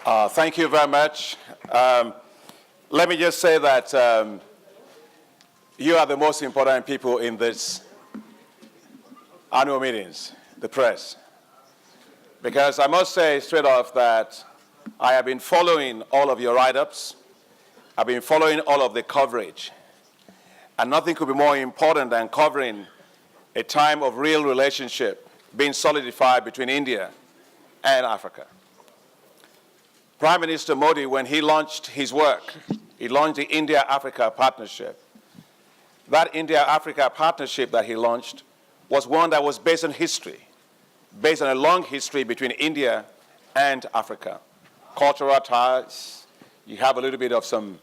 Thank you very much. Let me just say that you are the most important people in this annual meetings, the press. Because I must say straight off that I have been following all of your write-ups. I've been following all of the coverage. And nothing could be more important than covering a time of real relationship being solidified between India and Africa. Prime Minister Modi, when he launched his work, he launched the India-Africa Partnership. That India-Africa Partnership that he launched was one that was based on history, based on a long history between India and Africa. Cultural ties, you have a little bit of some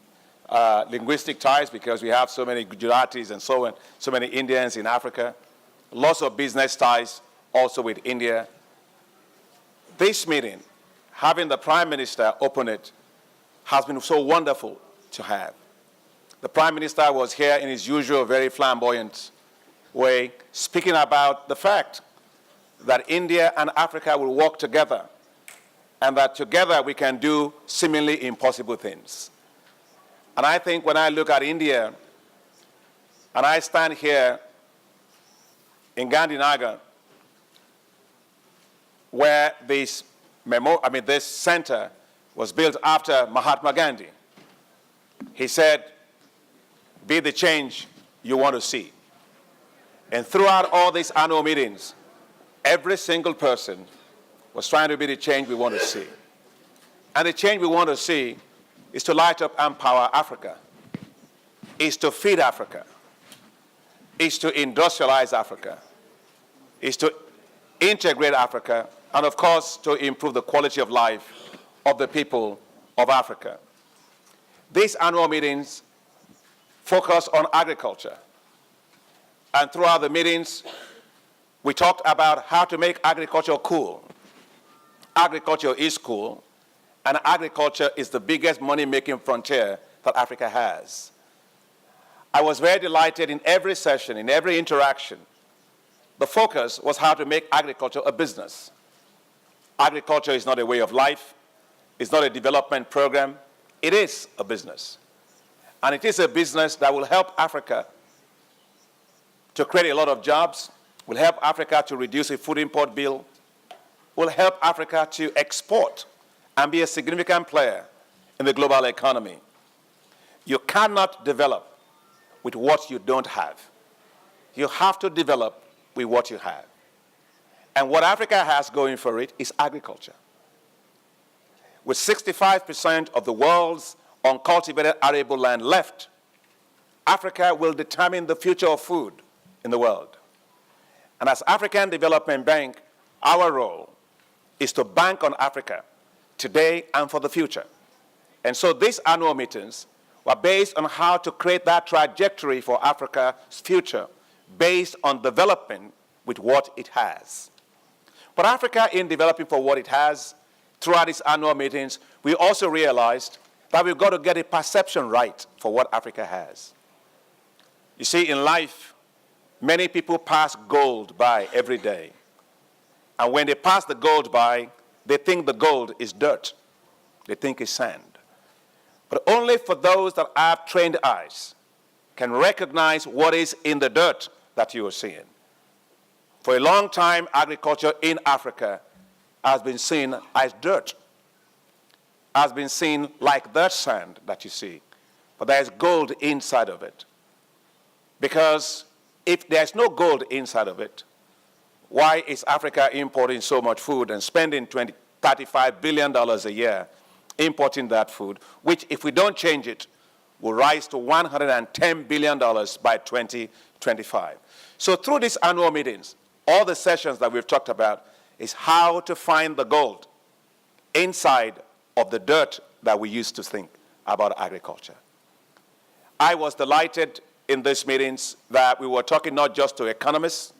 linguistic ties because we have so many Gujaratis and so on, so many Indians in Africa. Lots of business ties also with India. This meeting, having the Prime Minister open it, has been so wonderful to have. The Prime Minister was here in his usual very flamboyant way, speaking about the fact that India and Africa will work together and that together we can do seemingly impossible things. And I think when I look at India and I stand here in Gandhinagar, where this center was built after Mahatma Gandhi. He said, be the change you want to see. And throughout all these annual meetings, every single person was trying to be the change we want to see. And the change we want to see is to light up and empower Africa, is to feed Africa, is to industrialize Africa, is to integrate Africa, and of course, to improve the quality of life of the people of Africa. These annual meetings focus on agriculture. And throughout the meetings, we talked about how to make agriculture cool. Agriculture is cool, and agriculture is the biggest money-making frontier that Africa has. I was very delighted in every session, in every interaction. The focus was how to make agriculture a business. Agriculture is not a way of life. It's not a development program. It is a business. And it is a business that will help Africa to create a lot of jobs, will help Africa to reduce a food import bill, will help Africa to export and be a significant player in the global economy. You cannot develop with what you don't have. You have to develop with what you have. And what Africa has going for it is agriculture. With 65% of the world's uncultivated arable land left, Africa will determine the future of food in the world. And as African Development Bank, our role is to bank on Africa today and for the future. And so these annual meetings were based on how to create that trajectory for Africa's future based on developing with what it has. But Africa, in developing for what it has, throughout its annual meetings, we also realized that we've got to get a perception right for what Africa has. You see, in life, many people pass gold by every day. And when they pass the gold by, they think the gold is dirt. They think it's sand. But only for those that have trained eyes can recognize what is in the dirt that you are seeing. For a long time, agriculture in Africa has been seen as dirt, has been seen like that sand that you see. But there's gold inside of it. Because if there's no gold inside of it, why is Africa importing so much food and spending $35 billion a year importing that food, which if we don't change it, will rise to $110 billion by 2025. So through these annual meetings, all the sessions that we've talked about is how to find the gold inside of the dirt that we used to think about agriculture. I was delighted in these meetings that we were talking not just to economists,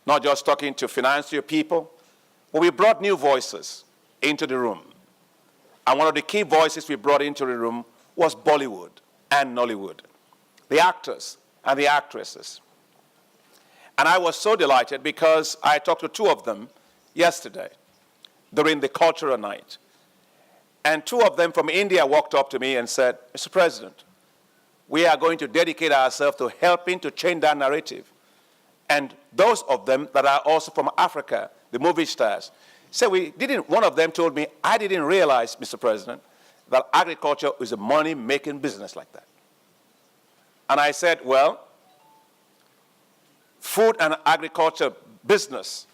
not just talking to financial people, but we brought new voices into the room. And one of the key voices we brought into the room was Bollywood and Nollywood, the actors and the actresses. And I was so delighted because I talked to two of them yesterday during the cultural night. And two of them from India walked up to me and said, Mr. President, we are going to dedicate ourselves to helping to change that narrative. And those of them that are also from Africa, the movie stars, said one of them told me, I didn't realize, Mr. President, that agriculture is a money-making business like that. And I said, well, food and agriculture business,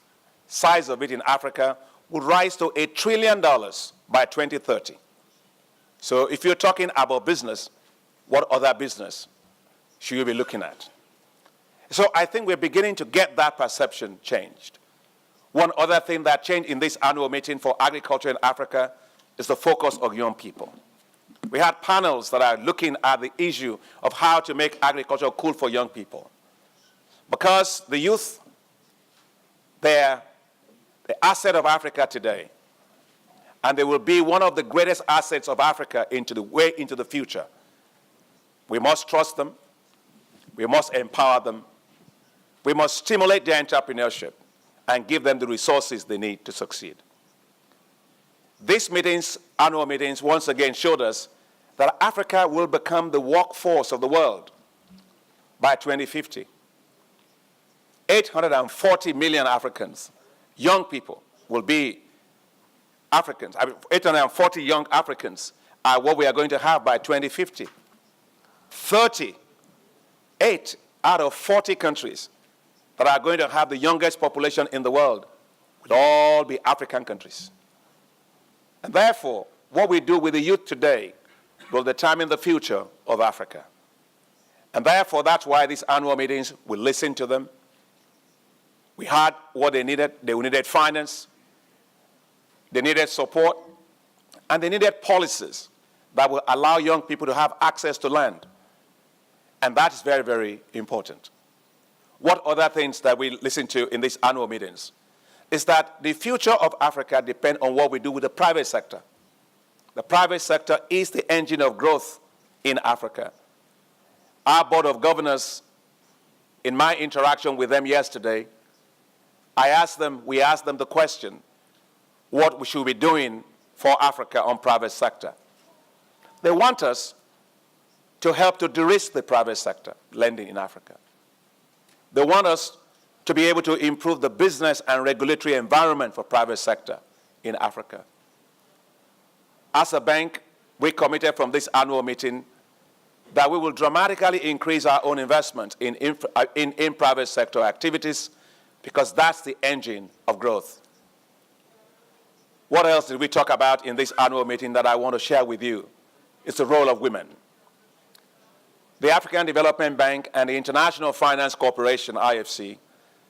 size of it in Africa, would rise to $1 trillion by 2030. So if you're talking about business, what other business should you be looking at? So I think we're beginning to get that perception changed. One other thing that changed in this annual meeting for agriculture in Africa is the focus of young people. We had panels that are looking at the issue of how to make agriculture cool for young people. Because the youth, they're the asset of Africa today. And they will be one of the greatest assets of Africa into the future. We must trust them. We must empower them. We must stimulate their entrepreneurship and give them the resources they need to succeed. These meetings, annual meetings, once again showed us that Africa will become the workforce of the world by 2050. 840 million Africans, young people, will be Africans. 840 young Africans are what we are going to have by 2050. 38 out of 40 countries that are going to have the youngest population in the world will all be African countries. And therefore, what we do with the youth today will determine the future of Africa. And therefore, that's why these annual meetings, we listen to them. We heard what they needed. They needed finance. They needed support. And they needed policies that will allow young people to have access to land. And that is very, very important. What other things that we listen to in these annual meetings is that the future of Africa depends on what we do with the private sector. The private sector is the engine of growth in Africa. Our Board of Governors, in my interaction with them yesterday, we asked them the question, what we should be doing for Africa on private sector. They want us to help to de-risk the private sector lending in Africa. They want us to be able to improve the business and regulatory environment for private sector in Africa. As a bank, we committed from this annual meeting that we will dramatically increase our own investment in private sector activities because that's the engine of growth. What else did we talk about in this annual meeting that I want to share with you? It's the role of women. The African Development Bank and the International Finance Corporation, IFC,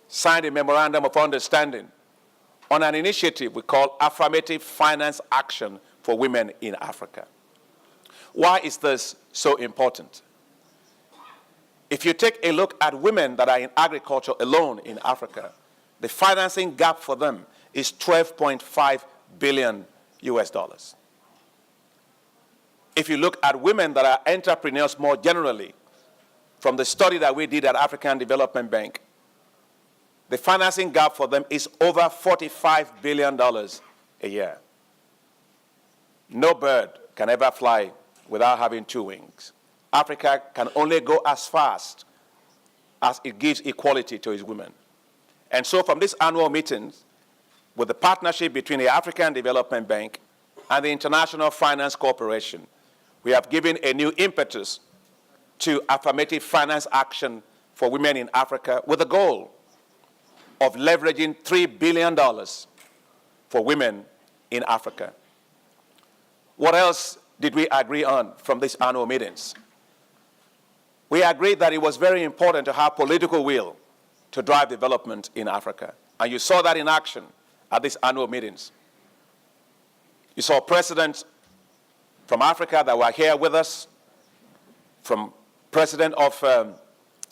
signed a memorandum of understanding on an initiative we call Affirmative Finance Action for Women in Africa. Why is this so important? If you take a look at women that are in agriculture alone in Africa, the financing gap for them is $12.5 billion US. If you look at women that are entrepreneurs more generally, from the study that we did at African Development Bank, the financing gap for them is over $45 billion a year. No bird can ever fly without having two wings. Africa can only go as fast as it gives equality to its women. And so from this annual meetings, with the partnership between the African Development Bank and the International Finance Corporation, we have given a new impetus to affirmative finance action for women in Africa with the goal of leveraging $3 billion for women in Africa. What else did we agree on from these annual meetings? We agreed that it was very important to have political will to drive development in Africa. And you saw that in action at these annual meetings. You saw presidents from Africa that were here with us, from president of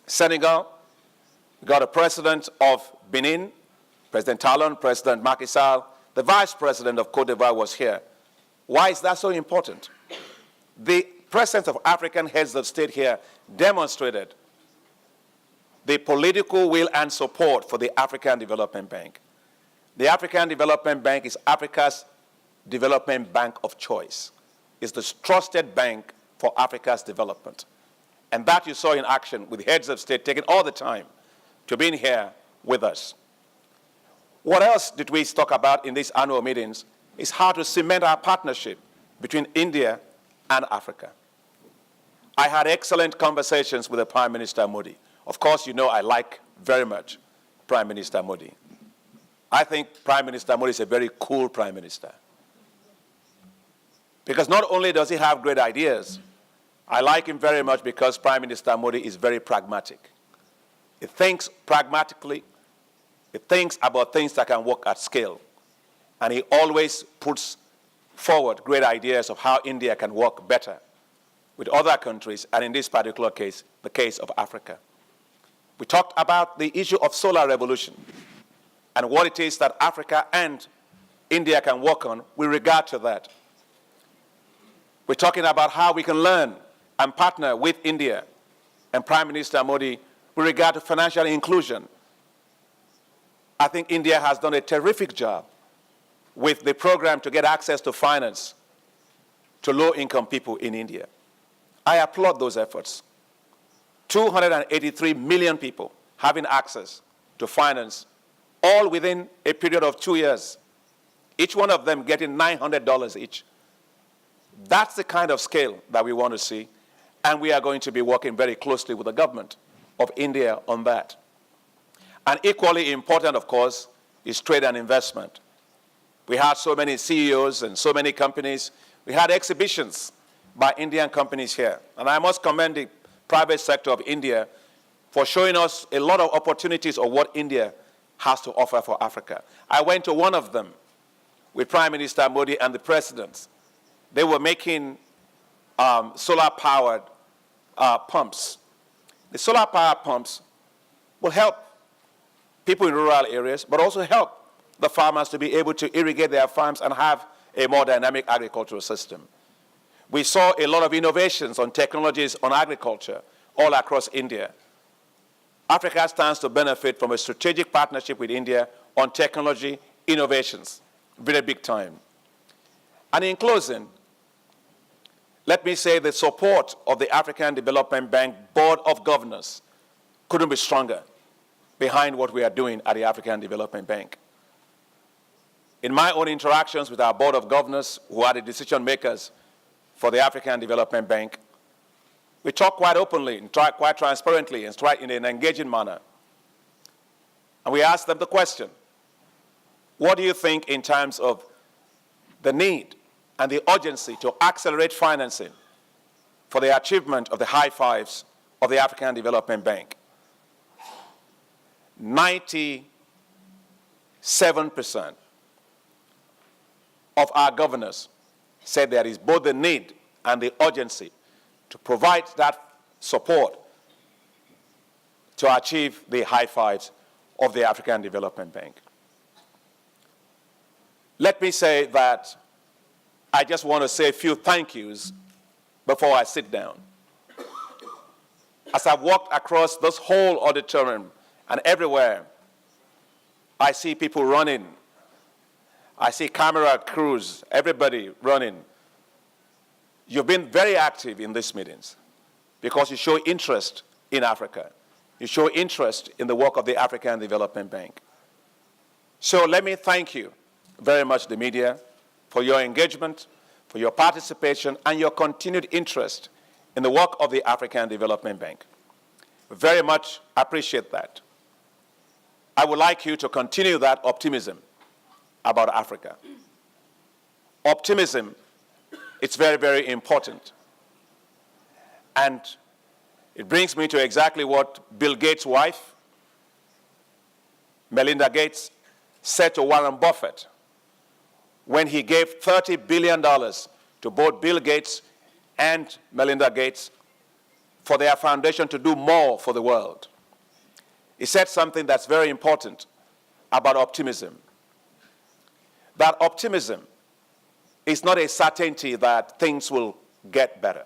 Senegal, we got a president of Benin, President Talon, President Macky Sall, the vice president of Cote d'Ivoire was here. Why is that so important? The presence of African heads of state here demonstrated the political will and support for the African Development Bank. The African Development Bank is Africa's development bank of choice. It's the trusted bank for Africa's development. And that you saw in action with heads of state taking all the time to be here with us. What else did we talk about in these annual meetings is how to cement our partnership between India and Africa. I had excellent conversations with the Prime Minister Modi. Of course, you know I like very much Prime Minister Modi. I think Prime Minister Modi is a very cool Prime Minister. Because not only does he have great ideas, I like him very much because Prime Minister Modi is very pragmatic. He thinks pragmatically. He thinks about things that can work at scale. And he always puts forward great ideas of how India can work better with other countries, and in this particular case, the case of Africa. We talked about the issue of solar revolution and what it is that Africa and India can work on with regard to that. We're talking about how we can learn and partner with India and Prime Minister Modi with regard to financial inclusion. I think India has done a terrific job with the program to get access to finance to low-income people in India. I applaud those efforts. 283 million people having access to finance, all within a period of 2 years, each one of them getting $900 each. That's the kind of scale that we want to see, and we are going to be working very closely with the government of India on that. And equally important, of course, is trade and investment. We had so many CEOs and so many companies. We had exhibitions by Indian companies here. And I must commend the private sector of India for showing us a lot of opportunities of what India has to offer for Africa. I went to one of them with Prime Minister Modi and the president. They were making solar-powered pumps. The solar-powered pumps will help people in rural areas, but also help the farmers to be able to irrigate their farms and have a more dynamic agricultural system. We saw a lot of innovations on technologies on agriculture all across India. Africa stands to benefit from a strategic partnership with India on technology innovations, very big time. And in closing, let me say the support of the African Development Bank Board of Governors couldn't be stronger behind what we are doing at the African Development Bank. In my own interactions with our Board of Governors, who are the decision makers for the African Development Bank, we talk quite openly and quite transparently and in an engaging manner. And we ask them the question, what do you think in terms of the need and the urgency to accelerate financing for the achievement of the high fives of the African Development Bank? 97% of our governors said there is both the need and the urgency to provide that support to achieve the high fives of the African Development Bank. Let me say that I just want to say a few thank yous before I sit down. As I've walked across this whole auditorium and everywhere, I see people running. I see camera crews, everybody running. You've been very active in these meetings because you show interest in Africa. You show interest in the work of the African Development Bank. So let me thank you very much, the media, for your engagement, for your participation, and your continued interest in the work of the African Development Bank. Very much appreciate that. I would like you to continue that optimism about Africa. Optimism, it's very, very important. And it brings me to exactly what Bill Gates' wife, Melinda Gates, said to Warren Buffett when he gave $30 billion to both Bill Gates and Melinda Gates for their foundation to do more for the world. He said something that's very important about optimism. That optimism is not a certainty that things will get better.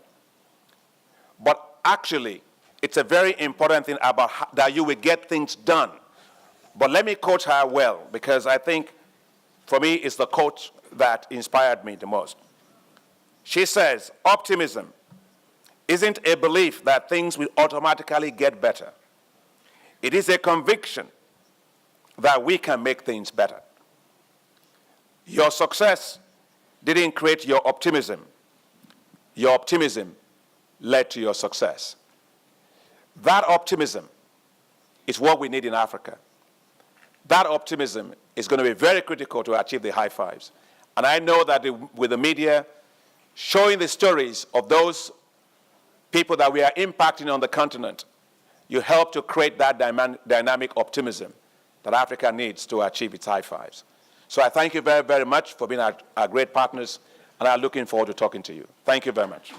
But actually, it's a very important thing about that you will get things done. But let me quote her well, because I think, for me, it's the quote that inspired me the most. She says, optimism isn't a belief that things will automatically get better. It is a conviction that we can make things better. Your success didn't create your optimism. Your optimism led to your success. That optimism is what we need in Africa. That optimism is going to be very critical to achieve the high fives. And I know that with the media showing the stories of those people that we are impacting on the continent, you help to create that dynamic optimism that Africa needs to achieve its high fives. So I thank you very, very much for being our great partners, and I'm looking forward to talking to you. Thank you very much.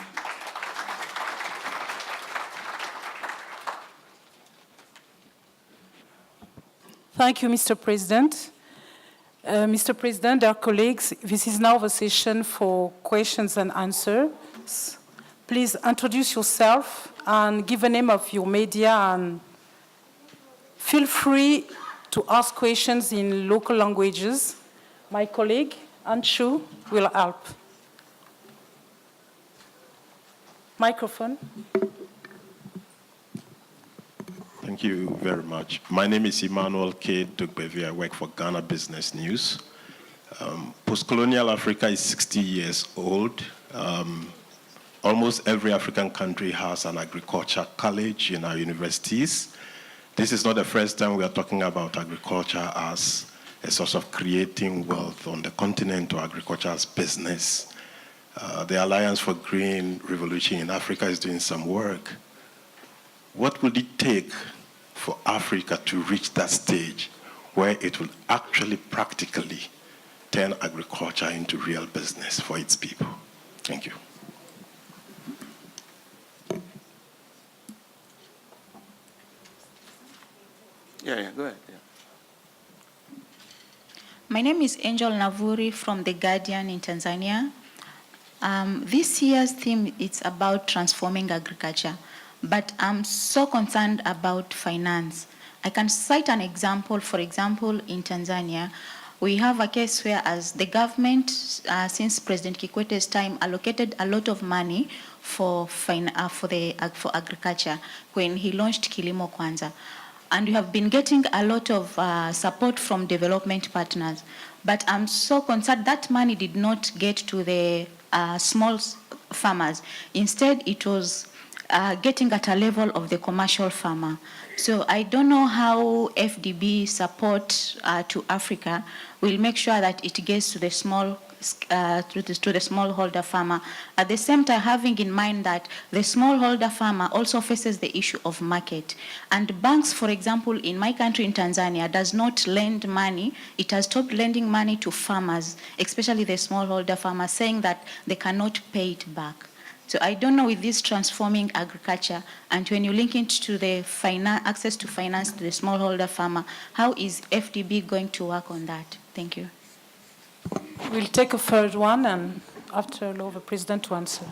Thank you, Mr. President. Mr. President, dear colleagues, this is now the session for questions and answers. Please introduce yourself and give the name of your media, and feel free to ask questions in local languages. My colleague, Anshu, will help. Microphone. Thank you very much. My name is Emmanuel K. Dugbevi. I work for Ghana Business News. Post-colonial Africa is 60 years old. Almost every African country has an agriculture college in our universities. This is not the first time we are talking about agriculture as a source of creating wealth on the continent, or agriculture as business. The Alliance for Green Revolution in Africa is doing some work. What will it take for Africa to reach that stage where it will actually practically turn agriculture into real business for its people? Thank you. Yeah, go ahead. Yeah. My name is Angel Navuri from The Guardian in Tanzania. This year's theme is about transforming agriculture, but I'm so concerned about finance. I can cite an example. For example, in Tanzania, we have a case where, as the government, since President Kikwete's time, allocated a lot of money for agriculture when he launched Kilimo Kwanza. And we have been getting a lot of support from development partners. But I'm so concerned that money did not get to the small farmers. Instead, it was getting at a level of the commercial farmer. So I don't know how FDB support to Africa will make sure that it gets to the smallholder farmer. At the same time, having in mind that the smallholder farmer also faces the issue of market. And banks, for example, in my country, in Tanzania, does not lend money. It has stopped lending money to farmers, especially the smallholder farmers, saying that they cannot pay it back. So I don't know, with this transforming agriculture, and when you link it to the access to finance to the smallholder farmer, how is FDB going to work on that? Thank you. We'll take a third one, and after allow the President to answer.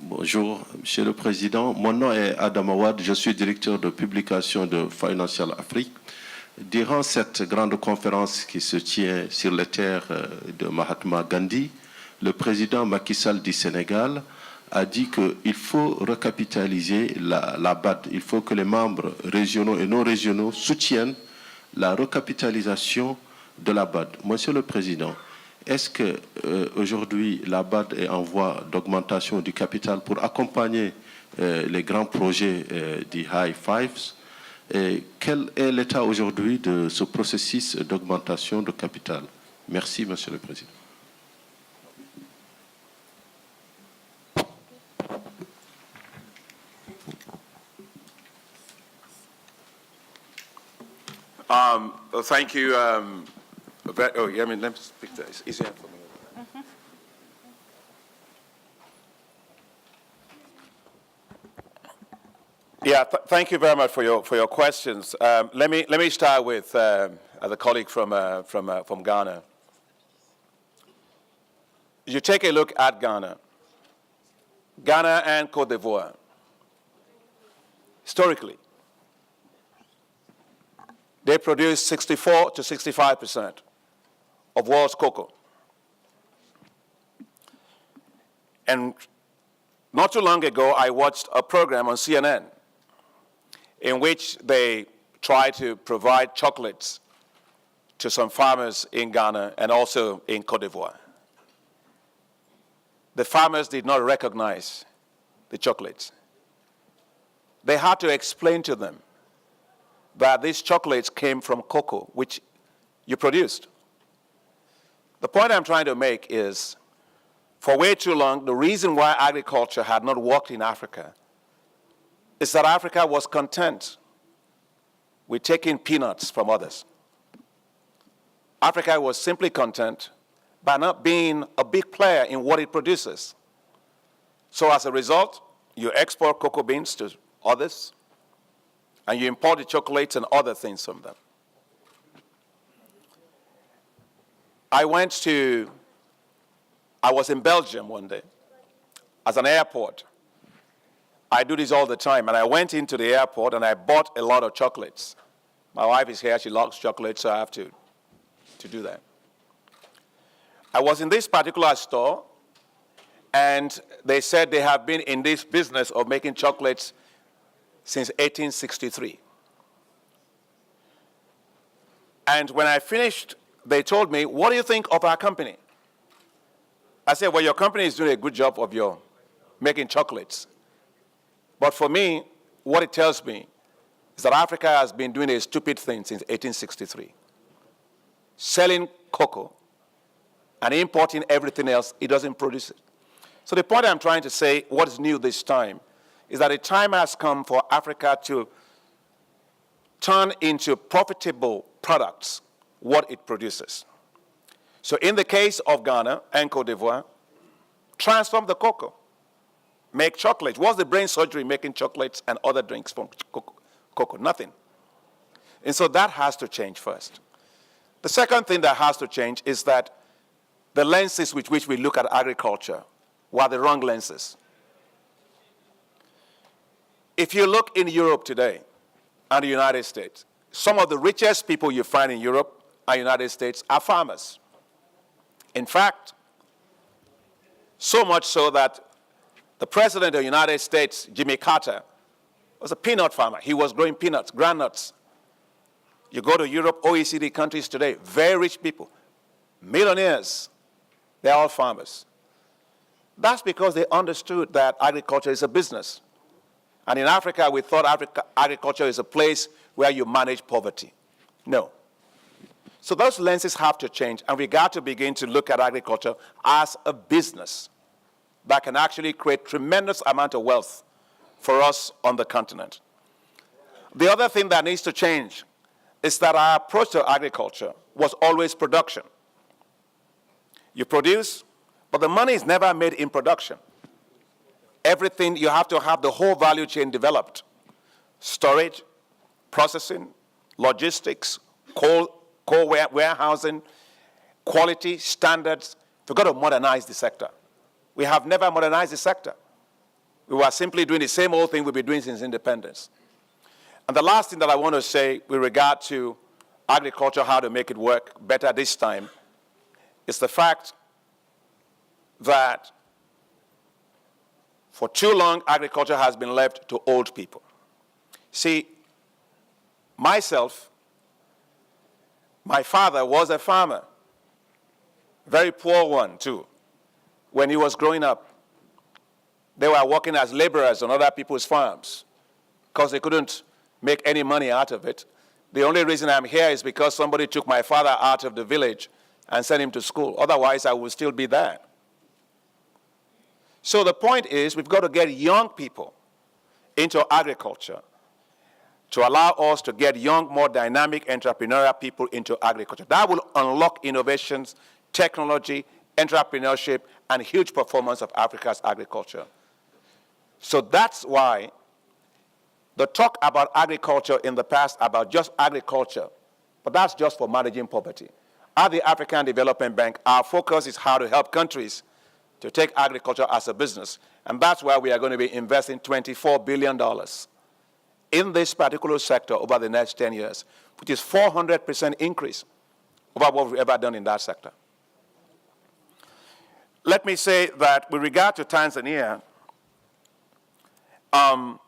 Bonjour, Monsieur le Président. Mon nom est Adam Awad, je suis directeur de publication de Financial Afrique. Durant cette grande conférence qui se tient sur les terres de Mahatma Gandhi, le président Macky Sall du Sénégal a dit qu'il faut recapitaliser la BAD. Il faut que les membres régionaux et non régionaux soutiennent la recapitalisation de la BAD. Monsieur le Président, est-ce que aujourd'hui la BAD est en voie d'augmentation du capital pour accompagner les grands projets du High Fives? Et quel est l'état aujourd'hui de ce processus d'augmentation de capital? Merci, Monsieur le Président. Thank you. I mean, let me speak to this. It's easier for me. Yeah, thank you very much for your questions. Let me start with the colleague from Ghana. You take a look at Ghana and Côte d'Ivoire. Historically, they produce 64 to 65% of world's cocoa. And not too long ago, I watched a program on CNN in which they tried to provide chocolates to some farmers in Ghana and also in Cote d'Ivoire. The farmers did not recognize the chocolates. They had to explain to them that these chocolates came from cocoa, which you produced. The point I'm trying to make is, for way too long, the reason why agriculture had not worked in Africa is that Africa was content with taking peanuts from others. Africa was simply content by not being a big player in what it produces. So as a result, you export cocoa beans to others, and you import the chocolates and other things from them. I was in Belgium one day as an airport. I do this all the time, and I went into the airport and I bought a lot of chocolates. My wife is here, she loves chocolates, so I have to do that. I was in this particular store, and they said they have been in this business of making chocolates since 1863. And when I finished, they told me, "What do you think of our company?" I said, "Well, your company is doing a good job of your making chocolates. But for me, what it tells me is that Africa has been doing a stupid thing since 1863. Selling cocoa and importing everything else, it doesn't produce it." So the point I'm trying to say, what is new this time, is that the time has come for Africa to turn into profitable products what it produces. So in the case of Ghana and Cote d'Ivoire, transform the cocoa, make chocolate. What's the brain surgery making chocolates and other drinks from cocoa? Nothing. And so that has to change first. The second thing that has to change is that the lenses with which we look at agriculture were the wrong lenses. If you look in Europe today and the United States, some of the richest people you find in Europe and United States are farmers. In fact, so much so that the President of the United States, Jimmy Carter, was a peanut farmer. He was growing peanuts, groundnuts. You go to Europe, OECD countries today, very rich people, millionaires, they're all farmers. That's because they understood that agriculture is a business. And in Africa, we thought agriculture is a place where you manage poverty. No. So those lenses have to change, and we got to begin to look at agriculture as a business that can actually create tremendous amount of wealth for us on the continent. The other thing that needs to change is that our approach to agriculture was always production. You produce, but the money is never made in production. Everything, you have to have the whole value chain developed. Storage, processing, logistics, cold warehousing, quality, standards. We've got to modernize the sector. We have never modernized the sector. We were simply doing the same old thing we've been doing since independence. And the last thing that I want to say with regard to agriculture, how to make it work better this time, is the fact that for too long, agriculture has been left to old people. See, myself, my father was a farmer, very poor one too. When he was growing up, they were working as laborers on other people's farms because they couldn't make any money out of it. The only reason I'm here is because somebody took my father out of the village and sent him to school. Otherwise, I would still be there. So the point is, we've got to get young people into agriculture to allow us to get young, more dynamic entrepreneurial people into agriculture. That will unlock innovations, technology, entrepreneurship, and huge performance of Africa's agriculture. So that's why the talk about agriculture in the past, about just agriculture, but that's just for managing poverty. At the African Development Bank, our focus is how to help countries to take agriculture as a business. And that's why we are going to be investing $24 billion in this particular sector over the next 10 years, which is 400% increase over what we've ever done in that sector. Let me say that with regard to Tanzania, and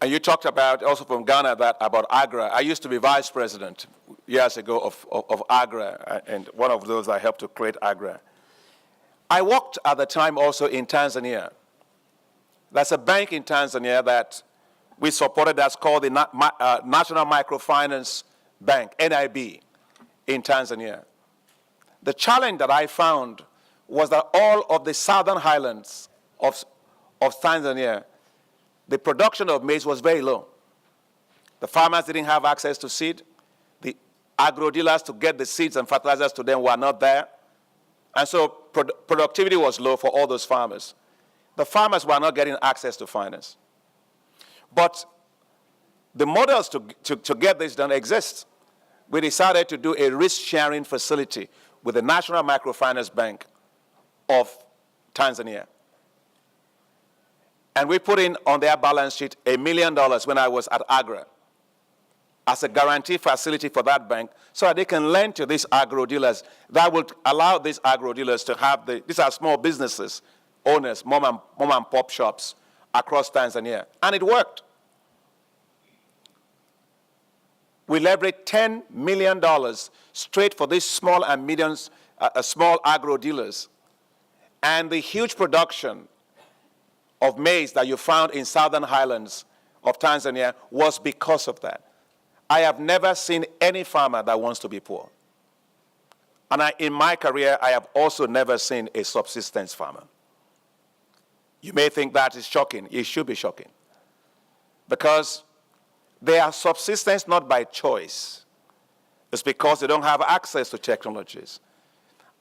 you talked about, also from Ghana, about AGRA. I used to be vice president years ago of AGRA, and one of those I helped to create AGRA. I worked at the time also in Tanzania. There's a bank in Tanzania that we supported that's called the National Microfinance Bank, NIB, in Tanzania. The challenge that I found was that all of the southern highlands of Tanzania, the production of maize was very low. The farmers didn't have access to seed. The agro dealers to get the seeds and fertilizers to them were not there. And so productivity was low for all those farmers. The farmers were not getting access to finance. But the models to get this done exist. We decided to do a risk-sharing facility with the National Microfinance Bank of Tanzania. And we put in on their balance sheet $1 million when I was at AGRA as a guarantee facility for that bank so that they can lend to these agro dealers. That would allow these agro dealers to have these are small businesses, owners, mom and pop shops across Tanzania. And it worked. We leveraged $10 million straight for these small and medium, small agro dealers. And the huge production of maize that you found in southern highlands of Tanzania was because of that. I have never seen any farmer that wants to be poor. And in my career, I have also never seen a subsistence farmer. You may think that is shocking. It should be shocking. Because they are subsistence not by choice. It's because they don't have access to technologies,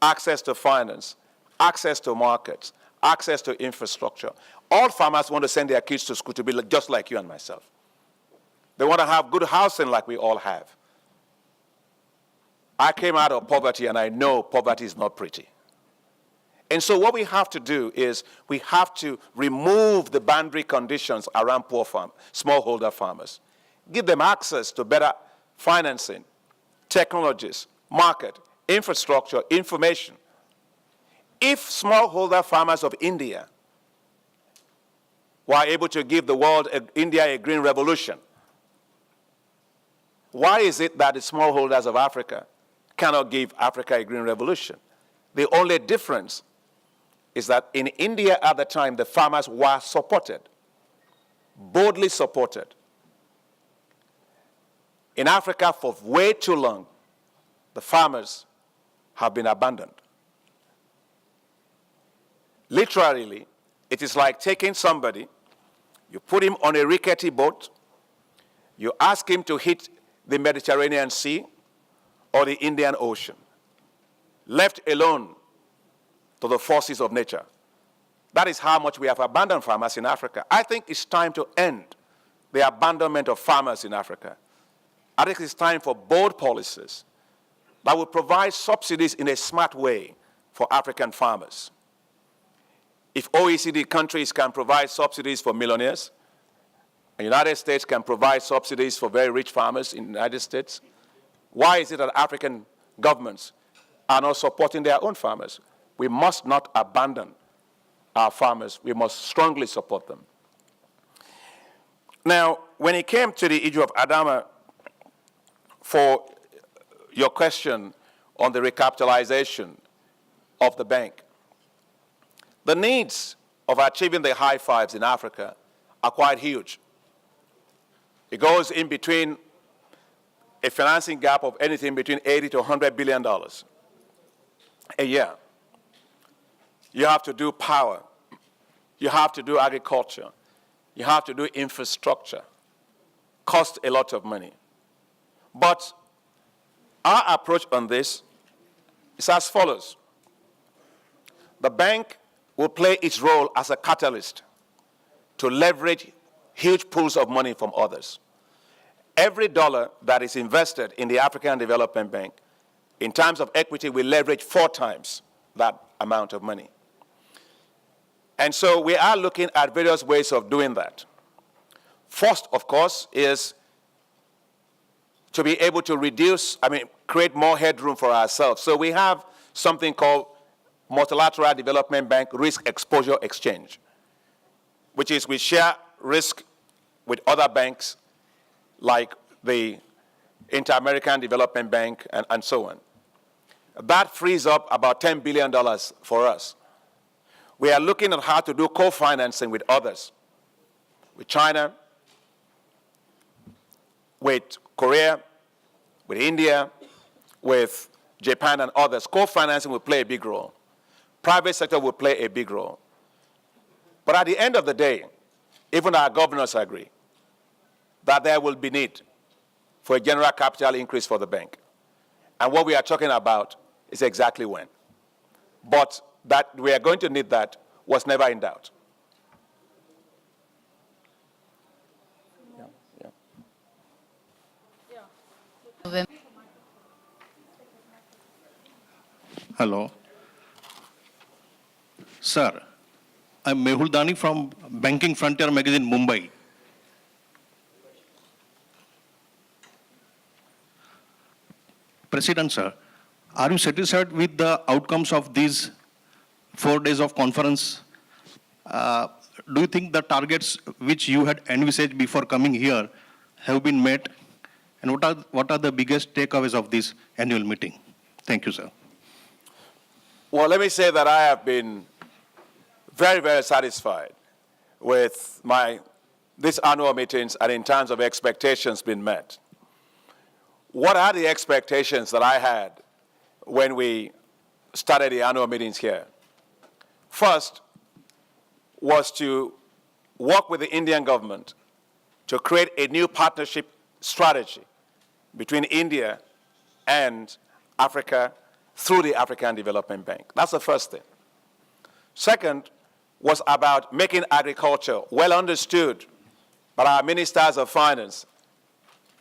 access to finance, access to markets, access to infrastructure. All farmers want to send their kids to school to be just like you and myself. They want to have good housing like we all have. I came out of poverty, and I know poverty is not pretty. And so what we have to do is we have to remove the boundary conditions around poor smallholder farmers. Give them access to better financing, technologies, market, infrastructure, information. If smallholder farmers of India were able to give the world, India, a green revolution, why is it that the smallholders of Africa cannot give Africa a green revolution? The only difference is that in India at the time, the farmers were supported, boldly supported. In Africa, for way too long, the farmers have been abandoned. Literally, it is like taking somebody, you put him on a rickety boat, you ask him to hit the Mediterranean Sea or the Indian Ocean, left alone to the forces of nature. That is how much we have abandoned farmers in Africa. I think it's time to end the abandonment of farmers in Africa. I think it's time for bold policies that will provide subsidies in a smart way for African farmers. If OECD countries can provide subsidies for millionaires, the United States can provide subsidies for very rich farmers in the United States, why is it that African governments are not supporting their own farmers? We must not abandon our farmers. We must strongly support them. Now, when it came to the issue of Adama, for your question on the recapitalization of the bank, the needs of achieving the high fives in Africa are quite huge. It goes in between a financing gap of anything between $80 to $100 billion a year. You have to do power. You have to do agriculture. You have to do infrastructure. Cost a lot of money. But our approach on this is as follows. The bank will play its role as a catalyst to leverage huge pools of money from others. Every dollar that is invested in the African Development Bank, in terms of equity, will leverage 4 times that amount of money. And so we are looking at various ways of doing that. First, of course, is to be able to create more headroom for ourselves. So we have something called Multilateral Development Bank Risk Exposure Exchange, which is we share risk with other banks like the Inter-American Development Bank and so on. That frees up about $10 billion for us. We are looking at how to do co-financing with others, with China, with Korea, with India, with Japan and others. Co-financing will play a big role. Private sector will play a big role. But at the end of the day, even our governors agree that there will be need for a general capital increase for the bank. And what we are talking about is exactly when. But that we are going to need that was never in doubt. Hello. Sir, I'm Mehul Dani from Banking Frontier magazine, Mumbai. President, sir, are you satisfied with the outcomes of these 4 days of conference? Do you think the targets which you had envisaged before coming here have been met? And what are the biggest takeaways of this annual meeting? Thank you, sir. Well, let me say that I have been very, very satisfied with these annual meetings and in terms of expectations being met. What are the expectations that I had when we started the annual meetings here? First was to work with the Indian government to create a new partnership strategy between India and Africa through the African Development Bank. That's the first thing. Second was about making agriculture well understood by our ministers of finance.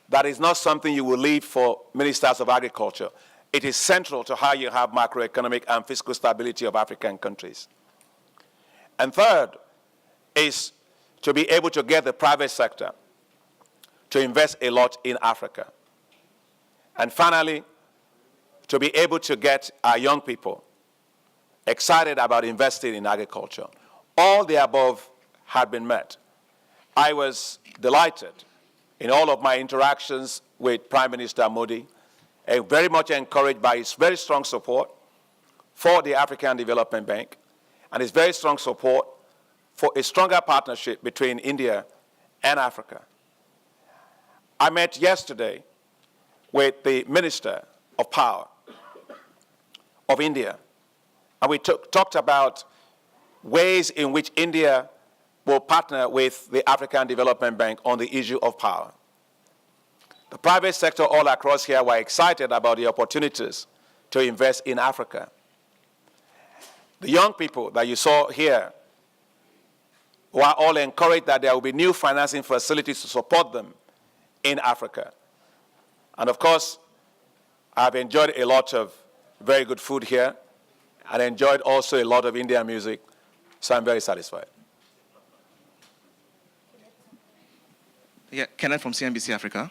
That is not something you will leave for ministers of agriculture. It is central to how you have macroeconomic and fiscal stability of African countries. And third is to be able to get the private sector to invest a lot in Africa. And finally, to be able to get our young people excited about investing in agriculture. All the above had been met. I was delighted in all of my interactions with Prime Minister Modi, and very much encouraged by his very strong support for the African Development Bank and his very strong support for a stronger partnership between India and Africa. I met yesterday with the Minister of Power of India, and we talked about ways in which India will partner with the African Development Bank on the issue of power. The private sector all across here were excited about the opportunities to invest in Africa. The young people that you saw here were all encouraged that there will be new financing facilities to support them in Africa. And of course, I've enjoyed a lot of very good food here and enjoyed also a lot of Indian music, so I'm very satisfied. Yeah, Kenneth from CNBC Africa.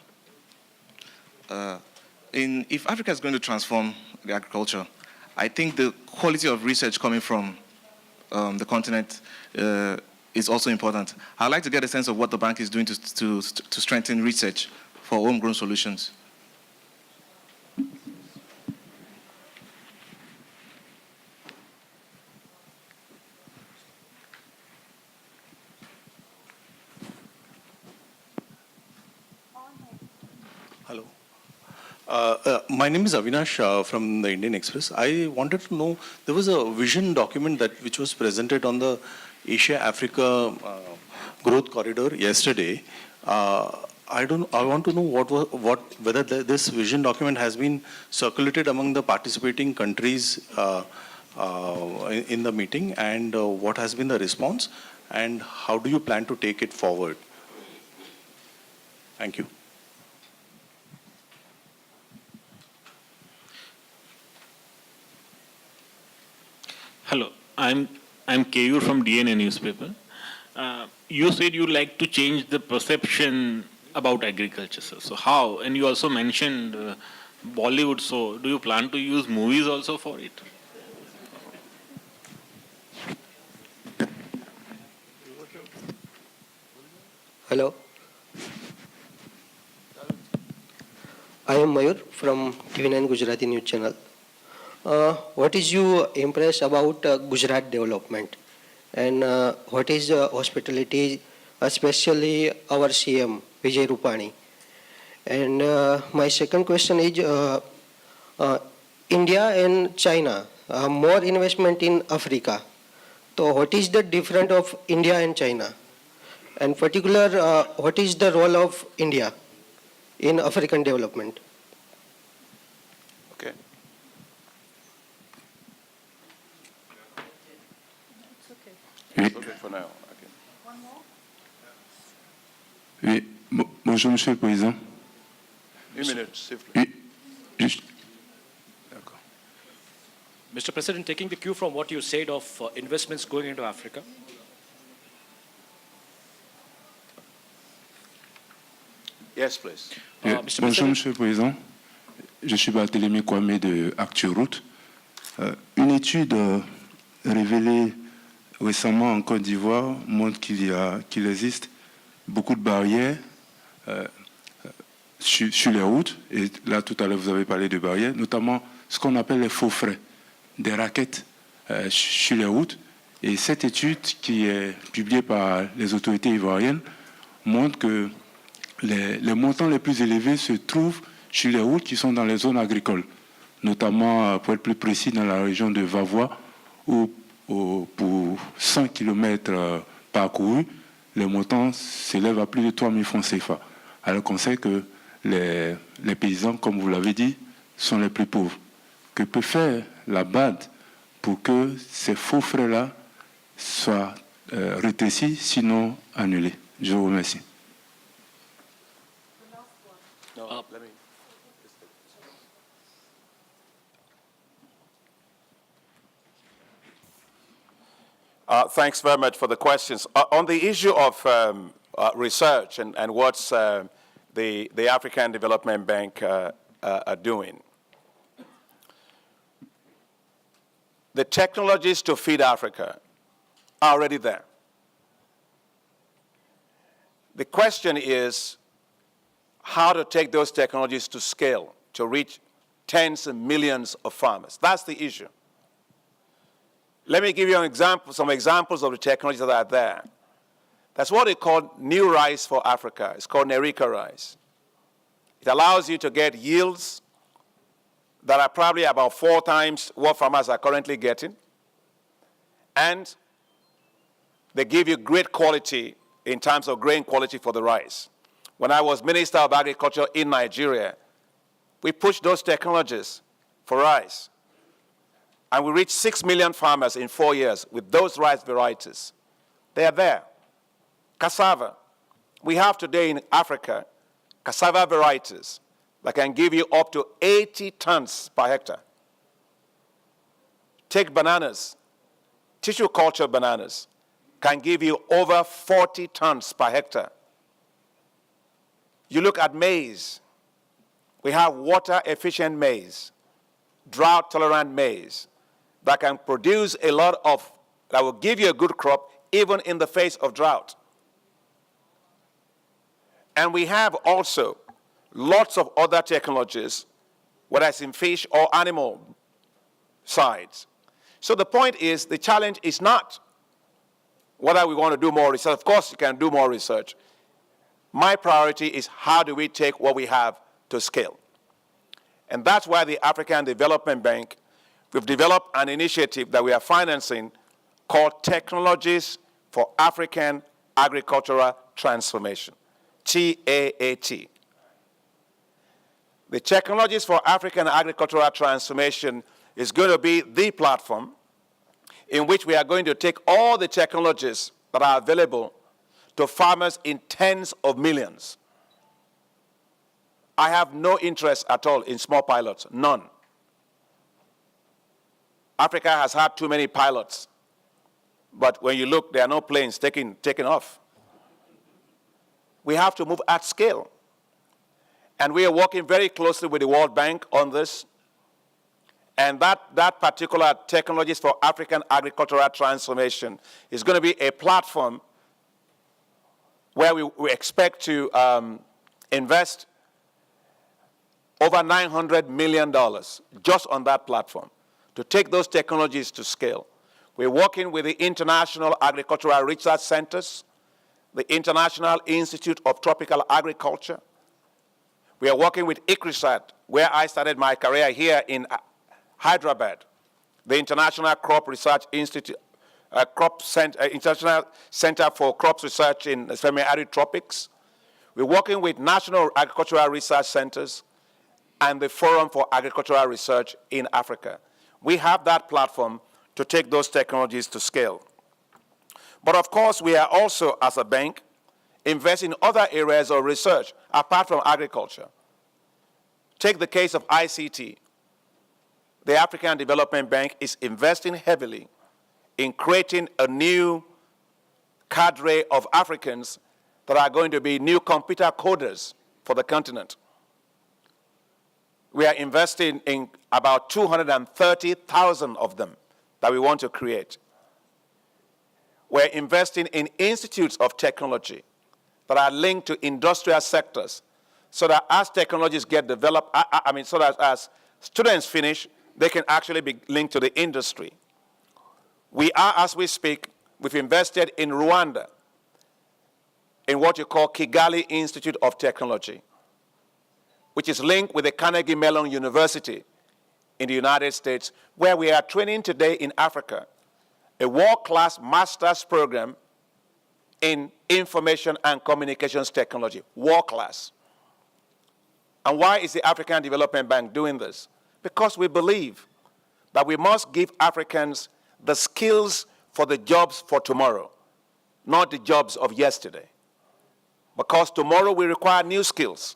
If Africa is going to transform the agriculture, I think the quality of research coming from the continent is also important. I'd like to get a sense of what the bank is doing to strengthen research for homegrown solutions. Hello. My name is Avinash from the Indian Express. I wanted to know, there was a vision document which was presented on the Asia-Africa growth corridor yesterday. I want to know whether this vision document has been circulated among the participating countries in the meeting, and what has been the response, and how do you plan to take it forward? Thank you. Hello, I'm Keyur from DNA newspaper. You said you like to change the perception about agriculture, sir. So how? And you also mentioned Bollywood. So do you plan to use movies also for it? Hello. I am Mayur from TV9 Gujarati News Channel. What is your impression about Gujarat development? And what is hospitality, especially our CM, Vijay Rupani? And my second question is, India and China, more investment in Africa. So what is the difference of India and China? And particular, what is the role of India in African development? Okay. Oui. Okay for now. Okay. Oui. Bonjour, Monsieur le Président. Une minute, s'il vous plaît. Oui. D'accord. Mr. President, taking the cue from what you said of investments going into Africa, Yes, please. Oui. Mr. Bonjour, President, Monsieur le Président. Je suis Barthélémy Kwame de ActuRoute. Une étude révélée récemment en Côte d'Ivoire montre qu'il existe beaucoup de barrières sur les routes. Et là, tout à l'heure, vous avez parlé de barrières, notamment ce qu'on appelle les faux frais, des raquettes sur les routes. Et cette étude, qui est publiée par les autorités ivoiriennes, montre que les montants les plus élevés se trouvent sur les routes qui sont dans les zones agricoles, notamment, pour être plus précis, dans la région de Vavois, où pour 100 km parcourus, les montants s'élèvent à plus de 3 000 francs CFA. Alors qu'on sait que les paysans, comme vous l'avez dit, sont les plus pauvres. Que peut faire la BAD pour que ces faux frais-là soient rétrécis, sinon annulés? Je vous remercie. Thanks very much for the questions. On the issue of research and what's the African Development Bank are doing, the technologies to feed Africa are already there. The question is how to take those technologies to scale, to reach tens of millions of farmers. That's the issue. Let me give you some examples of the technologies that are there. That's what they call new rice for Africa. It's called Nerika rice. It allows you to get yields that are probably about 4 times what farmers are currently getting. And they give you great quality in terms of grain quality for the rice. When I was Minister of Agriculture in Nigeria, we pushed those technologies for rice. And we reached 6 million farmers in 4 years with those rice varieties. They are there. Cassava. We have today in Africa cassava varieties that can give you up to 80 tons per hectare. Take bananas. Tissue culture bananas can give you over 40 tons per hectare. You look at maize. We have water-efficient maize, drought-tolerant maize that can produce a lot of, that will give you a good crop even in the face of drought. And we have also lots of other technologies, whether it's in fish or animal sides. So the point is, the challenge is not whether we want to do more research. Of course, you can do more research. My priority is how do we take what we have to scale? And that's why the African Development Bank, we've developed an initiative that we are financing called Technologies for African Agricultural Transformation, TAAT. The Technologies for African Agricultural Transformation is going to be the platform in which we are going to take all the technologies that are available to farmers in tens of millions. I have no interest at all in small pilots, none. Africa has had too many pilots, but when you look, there are no planes taking off. we have to move at scale. And we are working very closely with the World Bank on this. And that particular Technologies for African Agricultural Transformation is going to be a platform where we expect to invest over $900 million just on that platform to take those technologies to scale. We're working with the International Agricultural Research Centers, the International Institute of Tropical Agriculture. We are working with ICRISAT, where I started my career here in Hyderabad, the International Crop Research Institute, International Center for Crops Research in semi-arid tropics. We're working with National Agricultural Research Centers and the Forum for Agricultural Research in Africa. We have that platform to take those technologies to scale. But of course, we are also, as a bank, investing in other areas of research apart from agriculture. Take the case of ICT. The African Development Bank is investing heavily in creating a new cadre of Africans that are going to be new computer coders for the continent. We are investing in about 230,000 of them that we want to create. We're investing in institutes of technology that are linked to industrial sectors so that as technologies get developed, so that as students finish, they can actually be linked to the industry. We are, as we speak, we've invested in Rwanda in what you call Kigali Institute of Technology, which is linked with the Carnegie Mellon University in the United States, where we are training today in Africa a world-class master's program in information and communications technology, world-class. And why is the African Development Bank doing this? Because we believe that we must give Africans the skills for the jobs for tomorrow, not the jobs of yesterday. Because tomorrow we require new skills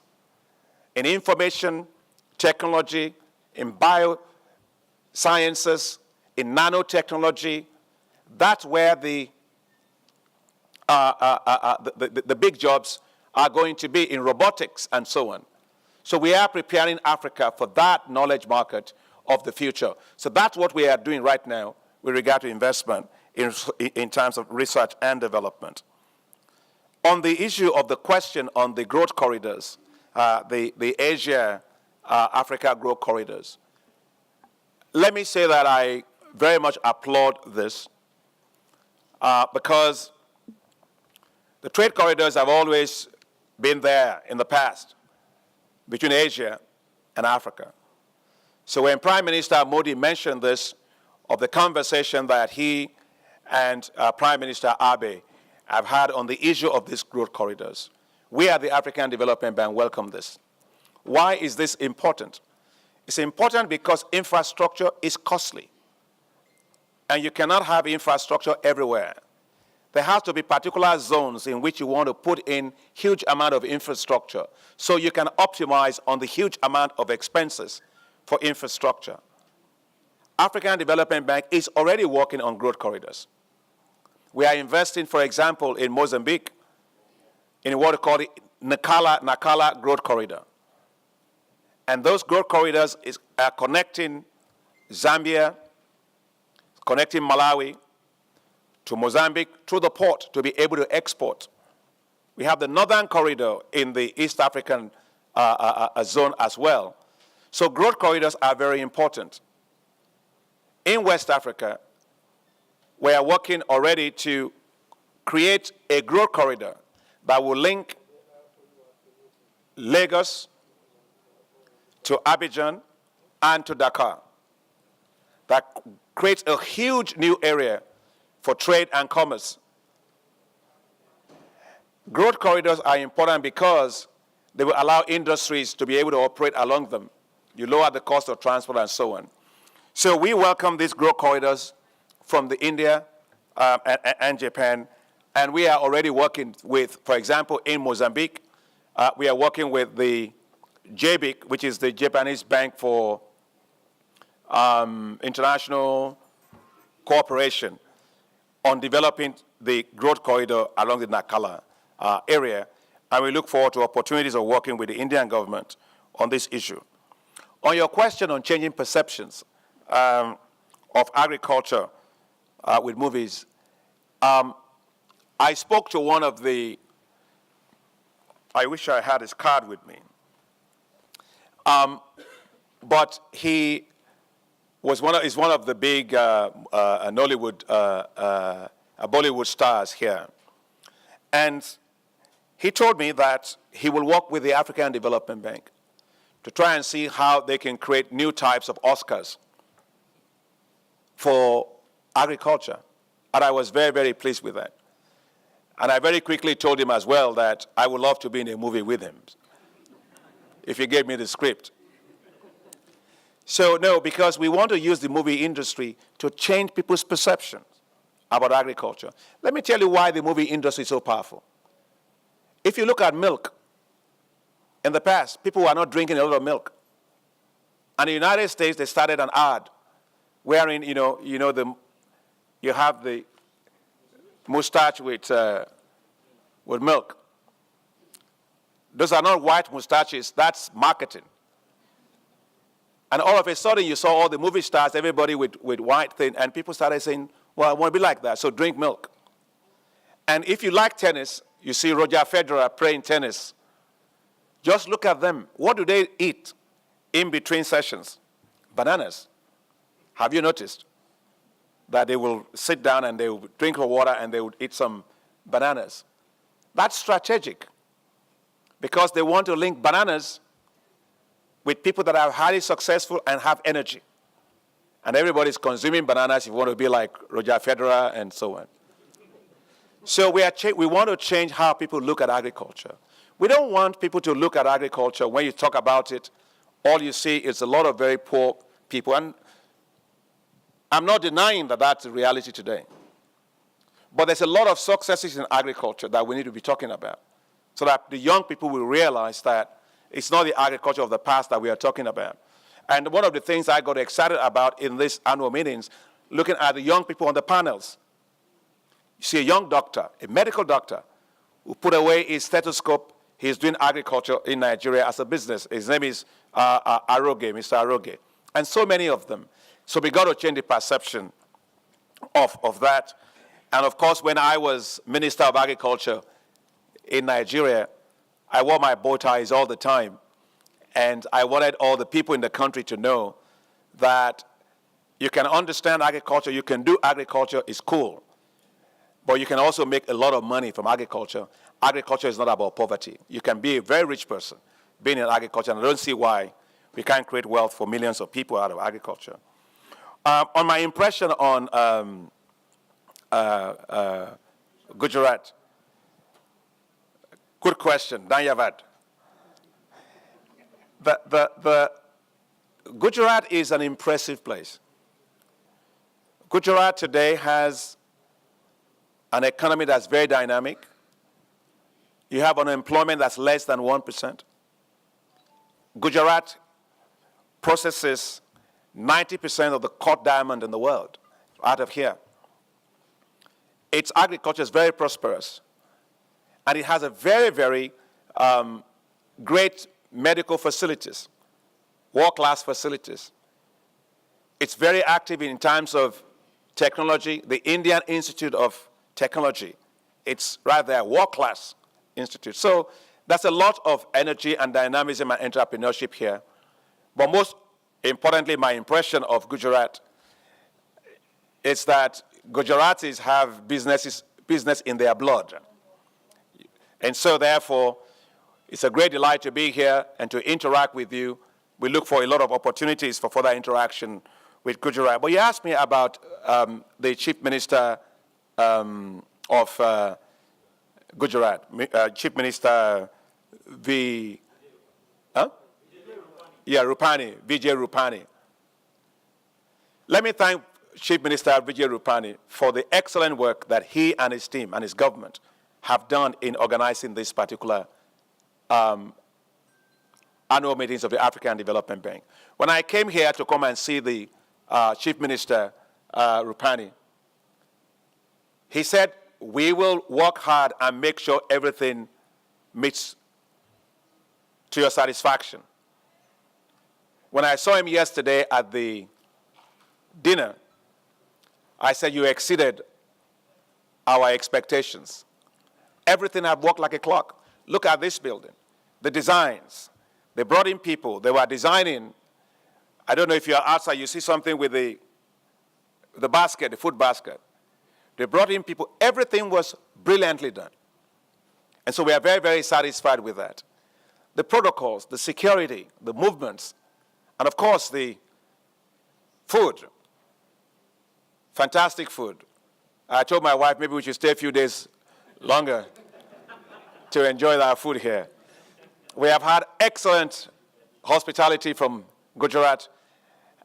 in information technology, in biosciences, in nanotechnology. That's where the big jobs are going to be, in robotics and so on. So we are preparing Africa for that knowledge market of the future. So that's what we are doing right now with regard to investment in terms of research and development. On the issue of the question on the growth corridors, the Asia-Africa growth corridors, let me say that I very much applaud this because the trade corridors have always been there in the past between Asia and Africa. So when Prime Minister Modi mentioned this, of the conversation that he and Prime Minister Abe have had on the issue of these growth corridors, we at the African Development Bank welcome this. Why is this important? It's important because infrastructure is costly. And you cannot have infrastructure everywhere. There has to be particular zones in which you want to put in huge amount of infrastructure so you can optimize on the huge amount of expenses for infrastructure. African Development Bank is already working on growth corridors. We are investing, for example, in Mozambique in what we call the Nacala Growth Corridor. And those growth corridors are connecting Zambia, connecting Malawi to Mozambique through the port to be able to export. We have the Northern Corridor in the East African zone as well. So growth corridors are very important. In West Africa, we are working already to create a growth corridor that will link Lagos to Abidjan and to Dakar. That creates a huge new area for trade and commerce. Growth corridors are important because they will allow industries to be able to operate along them. You lower the cost of transport and so on. So we welcome these growth corridors from the India and Japan, and we are already working with, for example, in Mozambique, we are working with the JBIC, which is the Japanese Bank for International Cooperation, on developing the growth corridor along the Nacala area. and we look forward to opportunities of working with the Indian government on this issue. On your question on changing perceptions of agriculture with movies, I spoke to one of the, I wish I had his card with me, but he is one of the big Nollywood, Bollywood stars here. And he told me that he will work with the African Development Bank to try and see how they can create new types of Oscars for agriculture. And I was very, very pleased with that. And I very quickly told him as well that I would love to be in a movie with him if he gave me the script. So no, because we want to use the movie industry to change people's perceptions about agriculture. Let me tell you why the movie industry is so powerful. If you look at milk, in the past, people were not drinking a lot of milk. And in the United States, they started an ad wherein, you have the mustache with milk. Those are not white mustaches, that's marketing. And all of a sudden, you saw all the movie stars, everybody with white thing, and people started saying, well, I want to be like that, so drink milk. And if you like tennis, you see Roger Federer playing tennis. Just look at them. What do they eat in between sessions? Bananas. Have you noticed that they will sit down and they will drink water and they will eat some bananas? That's strategic because they want to link bananas with people that are highly successful and have energy. And everybody's consuming bananas if you want to be like Roger Federer and so on. So we want to change how people look at agriculture. We don't want people to look at agriculture, when you talk about it, all you see is a lot of very poor people. And I'm not denying that that's the reality today. But there's a lot of successes in agriculture that we need to be talking about so that the young people will realize that it's not the agriculture of the past that we are talking about. And one of the things I got excited about in these annual meetings, looking at the young people on the panels, you see a young doctor, a medical doctor, who put away his stethoscope. He's doing agriculture in Nigeria as a business. His name is Aroge, Mr. Aroge. And so many of them. So we got to change the perception of that. And of course, when I was Minister of Agriculture in Nigeria, I wore my bow ties all the time. And I wanted all the people in the country to know that you can understand agriculture, you can do agriculture, it's cool. But you can also make a lot of money from agriculture. Agriculture is not about poverty. You can be a very rich person being in agriculture, and I don't see why we can't create wealth for millions of people out of agriculture. On my impression on Gujarat, good question, Danyavad. The Gujarat is an impressive place. Gujarat today has an economy that's very dynamic. You have unemployment that's less than 1%. Gujarat processes 90% of the cut diamond in the world out of here. Its agriculture is very prosperous. And it has a very, very great medical facilities, world-class facilities. It's very active in terms of technology. The Indian Institute of Technology, it's right there, world-class institute. So there's a lot of energy and dynamism and entrepreneurship here. But most importantly, my impression of Gujarat is that Gujaratis have business in their blood. And so therefore, it's a great delight to be here and to interact with you. We look for a lot of opportunities for further interaction with Gujarat. But you asked me about the Chief Minister of Gujarat, Chief Minister Rupani, Vijay Rupani. Let me thank Chief Minister Vijay Rupani for the excellent work that he and his team and his government have done in organizing this particular annual meetings of the African Development Bank. When I came here to come and see the Chief Minister Rupani, he said, we will work hard and make sure everything meets to your satisfaction. When I saw him yesterday at the dinner, I said, you exceeded our expectations. Everything had worked like a clock. Look at this building, the designs. They brought in people. They were designing. I don't know if you're outside, you see something with the basket, the food basket. They brought in people. Everything was brilliantly done. And so we are very, very satisfied with that. The protocols, the security, the movements, and of course the food. Fantastic food. I told my wife maybe we should stay a few days longer to enjoy our food here. We have had excellent hospitality from Gujarat,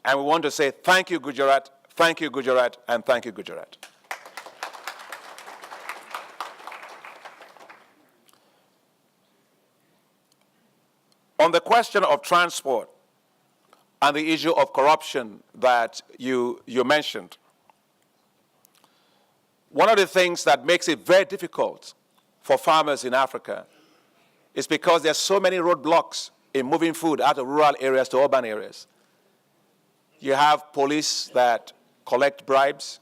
and we want to say thank you, Gujarat, thank you, Gujarat, and thank you, Gujarat. On the question of transport and the issue of corruption that you mentioned, one of the things that makes it very difficult for farmers in Africa is because there are so many roadblocks in moving food out of rural areas to urban areas. You have police that collect bribes.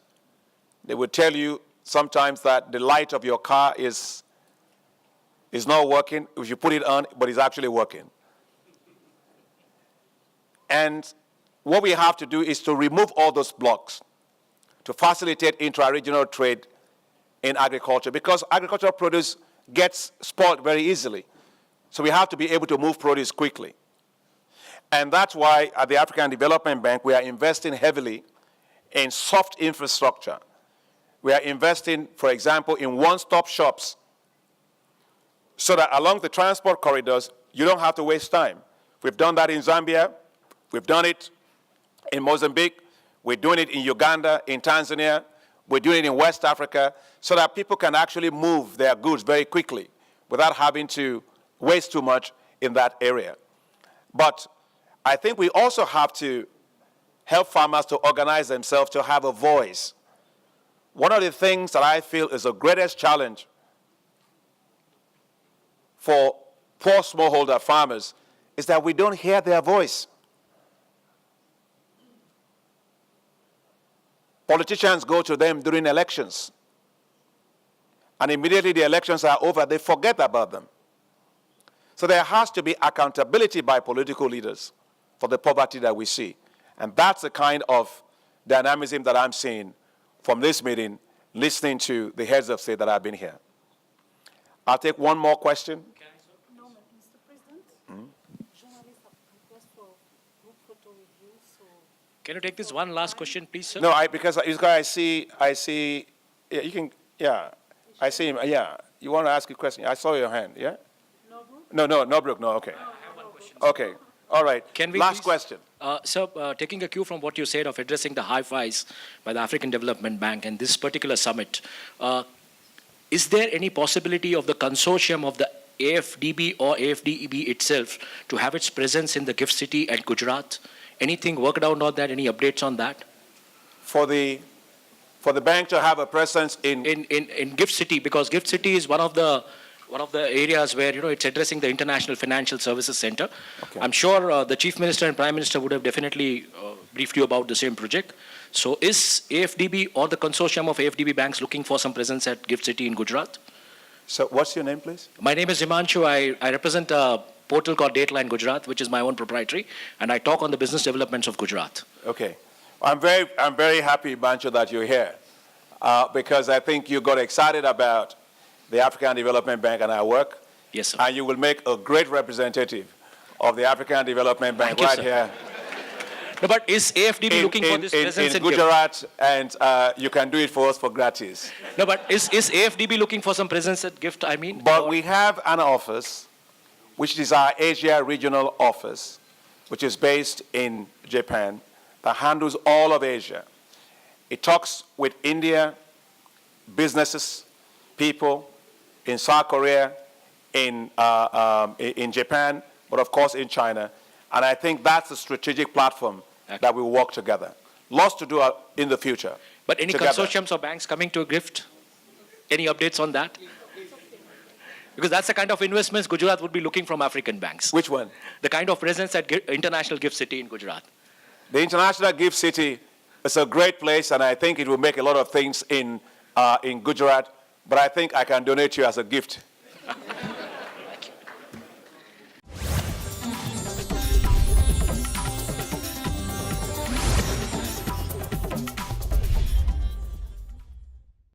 They will tell you sometimes that the light of your car is not working. If you put it on, but it's actually working. And what we have to do is to remove all those blocks to facilitate intra-regional trade in agriculture, because agricultural produce gets spoiled very easily. So we have to be able to move produce quickly. And that's why at the African Development Bank, we are investing heavily in soft infrastructure. We are investing, for example, in one-stop shops so that along the transport corridors, you don't have to waste time. We've done that in Zambia. We've done it in Mozambique. We're doing it in Uganda, in Tanzania. We're doing it in West Africa so that people can actually move their goods very quickly without having to waste too much in that area. But I think we also have to help farmers to organize themselves to have a voice. One of the things that I feel is the greatest challenge for poor smallholder farmers is that we don't hear their voice. Politicians go to them during elections, and immediately the elections are over, they forget about them. So there has to be accountability by political leaders for the poverty that we see. And that's the kind of dynamism that I'm seeing from this meeting, listening to the heads of state that have been here. I'll take one more question. No, Mr. President. Journalists have requested for group photo review, so... Can you take this one last question, please, sir? No, because I see, yeah, you can, yeah, I see him, yeah. You want to ask a question? I saw your hand, yeah? No, Brooke, no, okay. Okay, all right. Can we last question. Sir, taking a cue from what you said of addressing the high-fives by the African Development Bank and this particular summit, is there any possibility of the consortium of the AFDB or AFDEB itself to have its presence in the GIFT City at Gujarat? Anything worked out on that? Any updates on that? For the bank to have a presence in GIFT City, because GIFT City is one of the areas where it's addressing the International Financial Services Center. Okay. I'm sure the Chief Minister and Prime Minister would have definitely briefed you about the same project. So is AFDB or the consortium of AFDB banks looking for some presence at GIFT City in Gujarat? So what's your name, please? My name is Himanshu. I represent a portal called Dateline Gujarat, which is my own proprietary, and I talk on the business developments of Gujarat. Okay. I'm very happy, Himanshu, that you're here because I think you got excited about the African Development Bank and our work. Yes, sir. And you will make a great representative of the African Development Bank right here. No, but is AFDB looking for this presence in Gujarat, and you can do it for us for gratis. No, but is AFDB looking for some presence at GIFT, I mean? But we have an office, which is our Asia Regional Office, which is based in Japan, that handles all of Asia. It talks with India, businesses, people, in South Korea, in Japan, but of course in China. And I think that's a strategic platform that we work together. Lots to do in the future. But any consortiums or banks coming to GIFT? Any updates on that? Because that's the kind of investments Gujarat would be looking from African banks. Which one? The kind of presence at International Gift City in Gujarat. The International Gift City is a great place, and I think it will make a lot of things in Gujarat, but I think I can donate you as a gift.